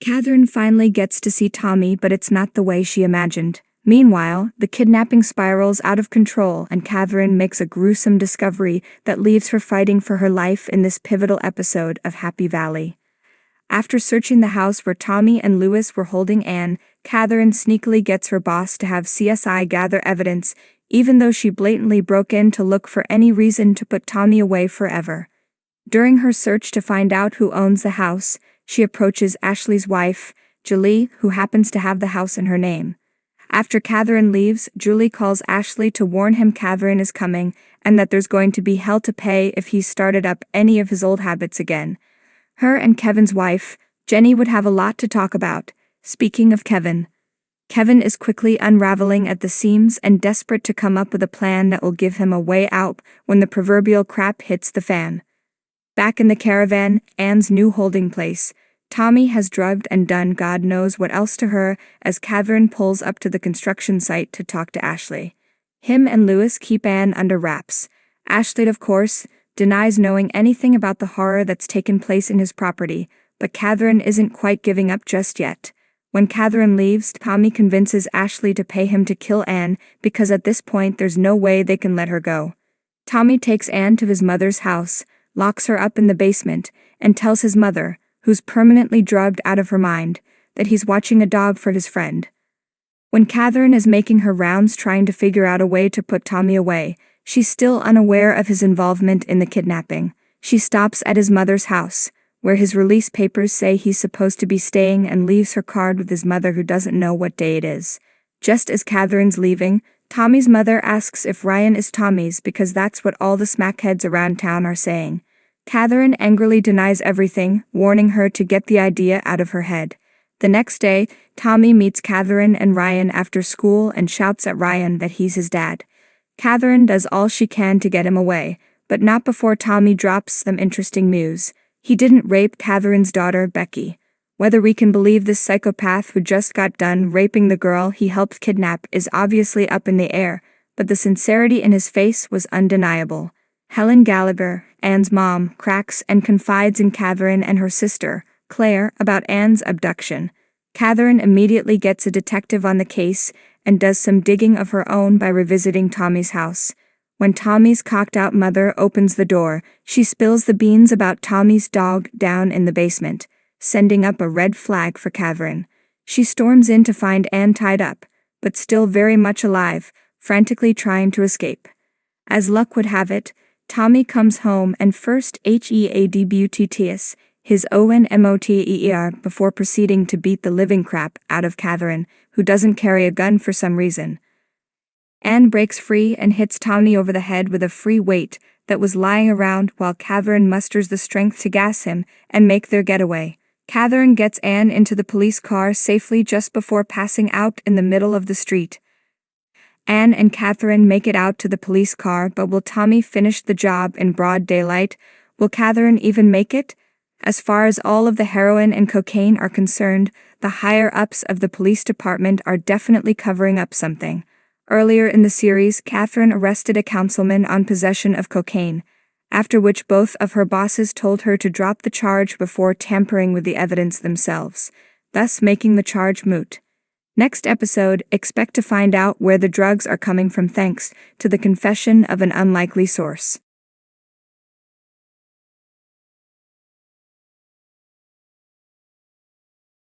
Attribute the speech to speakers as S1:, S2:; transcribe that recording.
S1: Catherine finally gets to see Tommy, but it's not the way she imagined. Meanwhile, the kidnapping spirals out of control and Catherine makes a gruesome discovery that leaves her fighting for her life in this pivotal episode of Happy Valley. After searching the house where Tommy and Lewis were holding Anne, Catherine sneakily gets her boss to have CSI gather evidence, even though she blatantly broke in to look for any reason to put Tommy away forever. During her search to find out who owns the house, she approaches Ashley's wife, Julie, who happens to have the house in her name. After Catherine leaves, Julie calls Ashley to warn him Catherine is coming and that there's going to be hell to pay if he started up any of his old habits again. Her and Kevin's wife, Jenny, would have a lot to talk about. Speaking of Kevin is quickly unraveling at the seams and desperate to come up with a plan that will give him a way out when the proverbial crap hits the fan. Back in the caravan, Anne's new holding place, Tommy has drugged and done God knows what else to her as Catherine pulls up to the construction site to talk to Ashley. Him and Lewis keep Anne under wraps. Ashley, of course, denies knowing anything about the horror that's taken place in his property, but Catherine isn't quite giving up just yet. When Catherine leaves, Tommy convinces Ashley to pay him to kill Anne because at this point there's no way they can let her go. Tommy takes Anne to his mother's house, locks her up in the basement, and tells his mother, who's permanently drugged out of her mind, that he's watching a dog for his friend. When Catherine is making her rounds trying to figure out a way to put Tommy away, she's still unaware of his involvement in the kidnapping. She stops at his mother's house, where his release papers say he's supposed to be staying, and leaves her card with his mother, who doesn't know what day it is. Just as Catherine's leaving, Tommy's mother asks if Ryan is Tommy's because that's what all the smackheads around town are saying. Catherine angrily denies everything, warning her to get the idea out of her head. The next day, Tommy meets Catherine and Ryan after school and shouts at Ryan that he's his dad. Catherine does all she can to get him away, but not before Tommy drops some interesting news. He didn't rape Catherine's daughter, Becky. Whether we can believe this psychopath who just got done raping the girl he helped kidnap is obviously up in the air, but the sincerity in his face was undeniable. Helen Gallagher, Anne's mom, cracks and confides in Catherine and her sister, Claire, about Anne's abduction. Catherine immediately gets a detective on the case and does some digging of her own by revisiting Tommy's house. When Tommy's cocked-out mother opens the door, she spills the beans about Tommy's dog down in the basement, sending up a red flag for Catherine. She storms in to find Anne tied up, but still very much alive, frantically trying to escape. As luck would have it, Tommy comes home and first headbutts his ONMOTER before proceeding to beat the living crap out of Catherine, who doesn't carry a gun for some reason. Anne breaks free and hits Tommy over the head with a free weight that was lying around while Catherine musters the strength to gas him and make their getaway. Catherine gets Anne into the police car safely just before passing out in the middle of the street. Anne and Catherine make it out to the police car, but will Tommy finish the job in broad daylight? Will Catherine even make it? As far as all of the heroin and cocaine are concerned, the higher-ups of the police department are definitely covering up something. Earlier in the series, Catherine arrested a councilman on possession of cocaine, after which both of her bosses told her to drop the charge before tampering with the evidence themselves, thus making the charge moot. Next episode, expect to find out where the drugs are coming from thanks to the confession of an unlikely source.